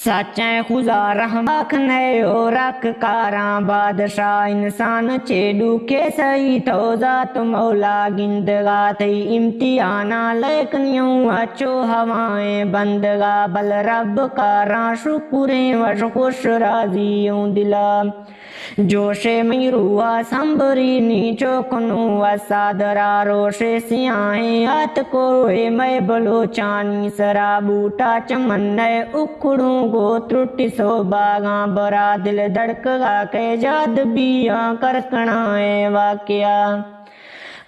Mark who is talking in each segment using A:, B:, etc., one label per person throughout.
A: सच्चे खुदा रहमक नयो रख कारा बादशाह इंसान चेडू के सही तो जात मौला गिंदगा थई इम्तिहाना लेकनियों अच्छो हवाएं बंदगा बल रब कारा शुक्रे वश खुश राजियों दिला जोशे मयरुआ संबरी नीचो कनु असादरा रोशे सियाहे हाथ को मैं बलोचानी सरा बूटा चमन उखड़ू गो त्रुटि सो बागा बरा दिल धड़कगा के जाद बिया करकणाए वाक्या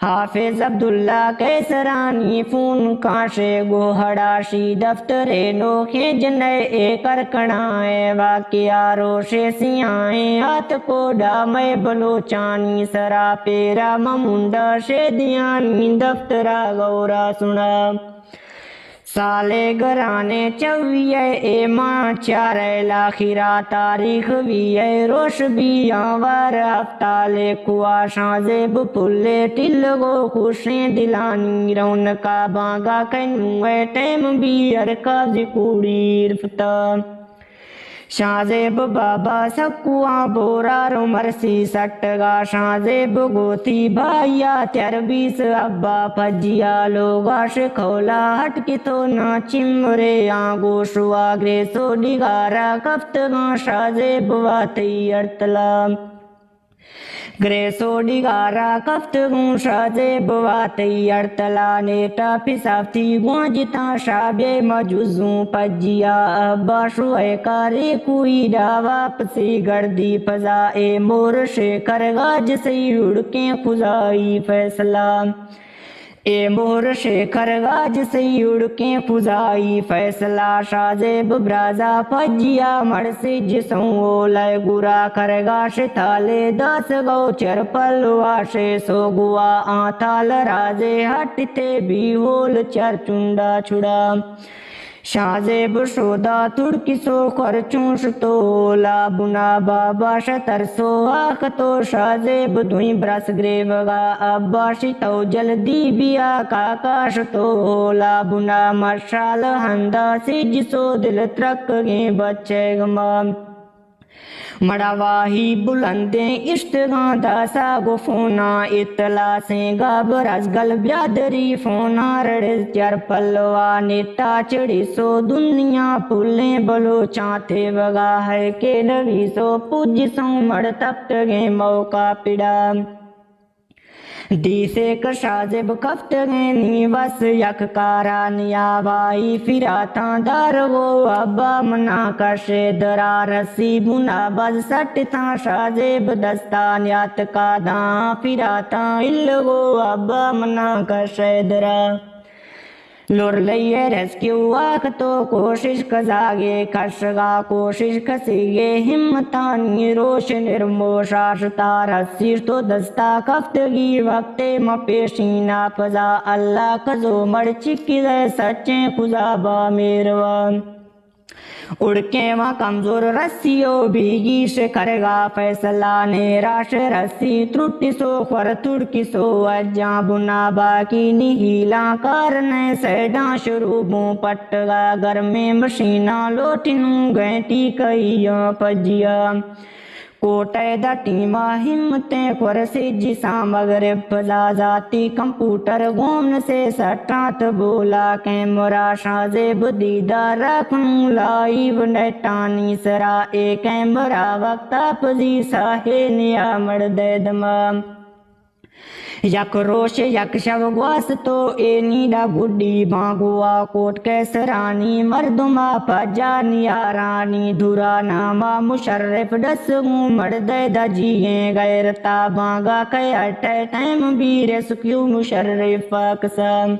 A: हाफिज अब्दुल्ला कैसरानी फून काशे गोहड़ाशी दफ्तरे नोखे जने ए करकणाए वाकिया रोशे सियाए हाथ को डामे बलोचानी सरा पेरा ममुंडा शे दियानी दफ्तरा गौरा सुना साले घराने चविये ए माँ चारे लाखिरा तारीख भी रोश भी आवर हफ्ताले कुआशा जेब पुल्ले टिलगो खुशें दिलानी रौनका बागा कनुए टेम भी अरका जिकुड़ी इरफता शाहजेब बाबा सकुआ बोरा रो मरसी सटगा शाहजेब गोती भाइया त्यार बीस अब्बा फजिया लोगाश खोला हट की तो ना चिमरे आगो शुआ ग्रे सो डिगारा कफ्तगा शाहजेब वाती अड़तला ग्रेसो डिगारा कफ्त शाजे बवाती अड़तला नेटा पिसाफती गुआजिता शाबे मजुजू पजिया अब्बाशु है कारे कुई डा वापसी गर्दी फजा ए मोर शेखर गाज से उड़के खुजाई फैसला ए मोर शेखर गाज से उड़के फुजाई फैसला शाजेब ब्राजा फजिया मरसी जिसों लय गुरा करगाश थाले दस गौ चरपल वाशे सो गुआ आथाल राजे हटते भी होल चर चुंडा छुड़ा शाहजेब शोदा तुड़की सो कर चूस तो ला बुना बाबा शतर सो आख तो शाहजेब धुई ब्रस ग्रेवगा अब्बाशी तो जल्दी बिया काकाश तो ला बुना मशाल हंदा सिज सो दिल त्रक गे बच्चे गमा मड़ावाही बुलंदे इश्तगा दासा गुफोना इतला से गाबरस गल ब्यादरी फोना रड़े चर पलवा नेता चढ़ी सो दुनिया पुले बलो चाते वगा है के नवी सो पूज सो मड़ तप्त गे मौका पिड़ा दीसे कशाजेब कफ्त गे निवस यक कारा नियावाई फिरा दार वो अब्बा मना कशे दरा रसी बुना बज सट था शाजेब दस्ता न्यात का दा फिरा इल वो अब्बा मना कशे दरा लुर लइये रेस्क्यू आख तो कोशिश कजागे कशगा कोशिश कसीगे हिम्मतानी रोश निर्मोशाश तारा सिर तो दस्ता कफ्तगी वक्ते मपेशीना फजा अल्लाह कजो मड़ चिक्की सच्चे खुदा बा मेरवा उड़के वहाँ कमजोर रस्सियों भीगी से करेगा फैसला ने राश रस्सी त्रुटि सो खर तुड़की सो अज्जा बुना बाकी निहिला कारने सैडा शुरूबों पटगा घर में मशीना लोटिनू घंटी कईया पजिया कोटे दा टीमा हिम्मते खुरसी जिसा मगरिब फजा जाती कंप्यूटर गोमन से सटात बोला कैमरा शाजेब दीदा रखूं लाइव नेटानी सरा ए कैमरा वक्ता पजी साहे निया मड़ दे दमा यक रोश यक शव ग्वास तो ए नीडा गुड्डी भागुआ कोट कैसरानी मर्दुमा फजा नियारानी धुरा नामा मुशर्रफ डस मड़ दे दजिए गैरता भागा कै अटे टाइम बीरे सुक्यू मुशर्रफ अकसम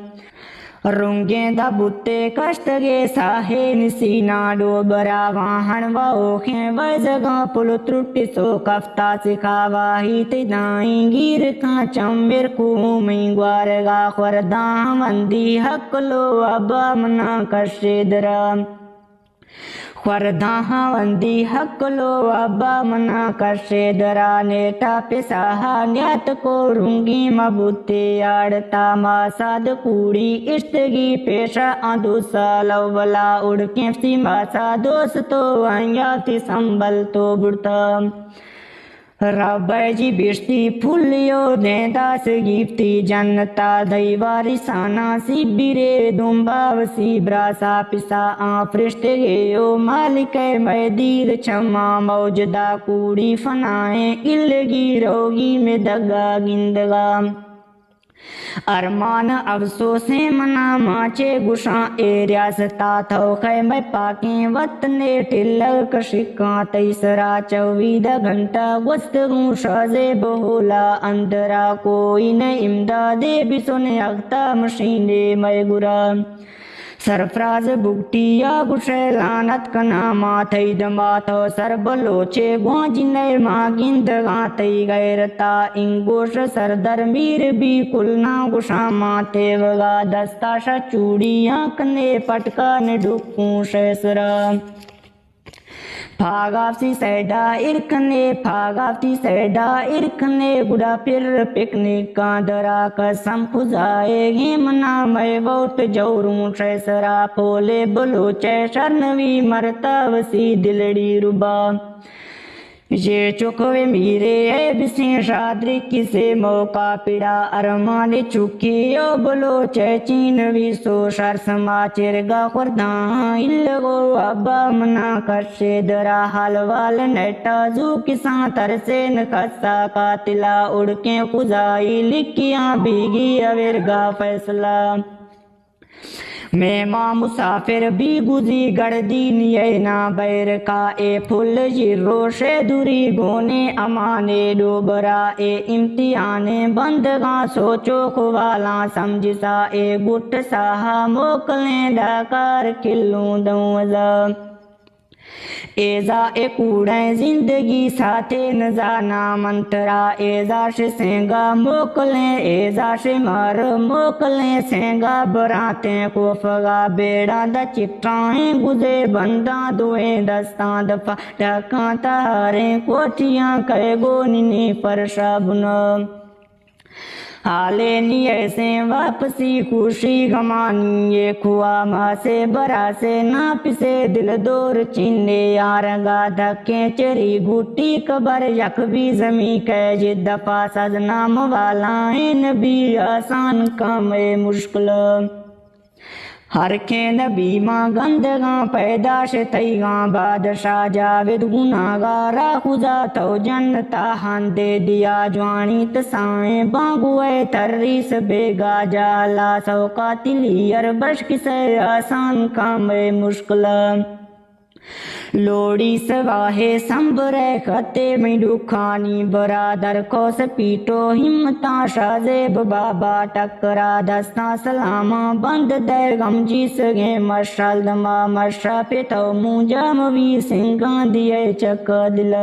A: रुंगे दा बुत्ते कष्ट गे साहे निसीना डोबरा वाहन वाओखे वजगा पुल त्रुटि सो कफ्ता सिखावा ही तिदाई गिर का चंबिर कुमई ग्वारगा खुरदा मंदी हक लो अब्बा मना कशेदरा ख्वरदा वंदी हकलो अब्बा मना कशे दराने टापे साहा न्यात को रूंगी मबुते आड़ता मासाद कूड़ी इश्तगी पेशा आदुसा लवला उड़के सी मासा दोस्तो आया थी संबल तो बुड़ता रबाजी बिश्ती फुलियो ने दास गिफ्ती जनता दैवारी साना सिबिरे दुम्बावसी ब्रासा पिसा आफरिश्ते गयो मालिक मैदीर क्षमा मौजदा कूड़ी फनाए इलगी रोगी में दगा गिंदगा अरमान अफसोसें मना माचे गुशा एरियासता थो खे मैं पाके वतने टिल्लक शिका तैसरा 24 घंटा वस्तगू शाजे बहुला अंदरा कोई न इमदादे भी सुने अख्ता मशीने मैं गुरा सरफराज बुगटिया गुशे लानत कना माथई दमाथो सरबलोचे गोजिने मागिंद गातई गैरता इंगोश सरदर मीर भी कुलना गुशा माथे वगा दस्ताशा चूड़ियां कने पटका ने डुकू शेसरा फागाफसी सैडा इरखने गुड़ा फिर पिकनिक का दरा कसम खुजाए मना मैं बहुत जोरू शेसरा फोले बलोचे शर्नवी मरता वसी दिलड़ी रुबा ये चुकवे मीरे बिसे शाद्री किसे मौका पिड़ा अरमान चुकी ओ बोलो चीन विसो शर समाचेर गा खुरदा इल्गो अब्बा मना कशे दरा हलवाल नेटा जू किसा तरसे न कसा कातिला उड़के खुजाई लिखिया भीगी अवेरगा फैसला मैं माँ मुसाफिर भी गुजी गड़दी नियना बैर का ए फुल रोशे दूरी गोने अमाने डोबरा ए इम्तिहाने बंदगा सोचो खुवाला समझसा ए गुट साहा मोकलें डाकार खिलूं दऊजा एजा ए कूड़े जिंदगी साथे न जाना मंतरा एजा से सेंगा मोकले एजा से मार मोकले सेंगा बराते को फगा बेड़ा द चिट्राए गुजे बंदा दुए दस्ता दफा डका तारे कोठियां कहे गो निने पर शाबुना हाले निये से वापसी खुशी गमानी ये खुआ माँ से बरा से ना पिसे दिल दूर चिन्ने यारगा धक्के चरी घुटी कबर यक भी जमी कै जिद दफा सजनाम वाला इन भी आसान काम मुश्किल हर के नबी माँ गंदगा पैदाश तईगा बादशाह जावेद गुनागारा खुदा तो जन्नता हान दे दिया जवानी तसाए बागुए तर्रीस बेगा जाला सौका तिलियर बश किसे आसान काम मुश्किल लोड़ी सवाहे संबरे खते में दुखानी बरादर को सपीटो हिम्मता शाजेब बाबा टकरा दस्ता सलामा बंद दे गमजी सगे मशाल दमा मशा पे तो मुंजम वी सिंगा दिए चक दिल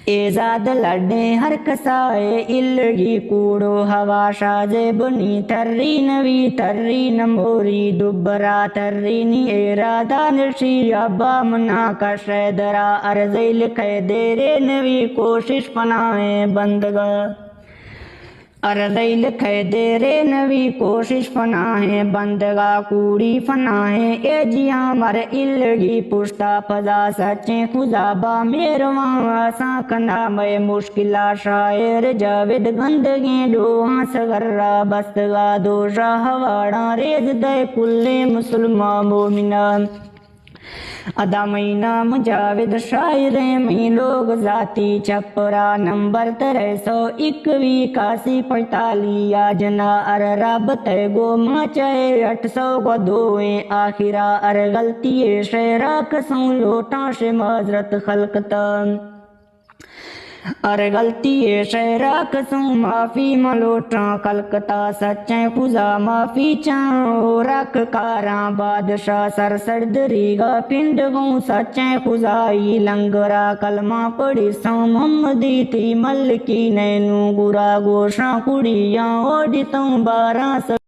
A: एजाद लड़े हर कसाए इलगी कूड़ो हवा शाजे बनी तर्री नवी तर्री नमोरी दुबरा तर्री निरा दानशी अब्बा मना का शैदरा अर्जिल कै देरे नवी कोशिश पनाए बंदगा अर्दिल कै देरे नवी कोशिश फनाहे बंदगा कूड़ी फनाहे ए जिया मर इलगी पुश्ता फजा सच्चे खुदाबा मेरवा आसा कना मैं मुश्किला शायर जावेद गंदगी डोहा सगर्रा बस्तगा दोषा हवाड़ा रेज दे कुल्ले मुसलमान मोमिना अदा महीना मुजाविद शायर में लोग जाती छपरा नंबर 321 81 जना अर रब गो माचे 800 को दोए आखिरा अर गलती शेरा कसों लोटा से माजरत खलकता अरे गलती शेरा कसों माफी मलोटा कलकत्ता सच्चे खुदा माफी चाहो रख कारा बादशाह सर सरदरीगा पिंड गो सच्चे खुदाई लंगरा कलमा पड़ी सौ मोहम्मदी थी मल की नैनू गुरा गोशा कुड़िया ओढ़ी तू 12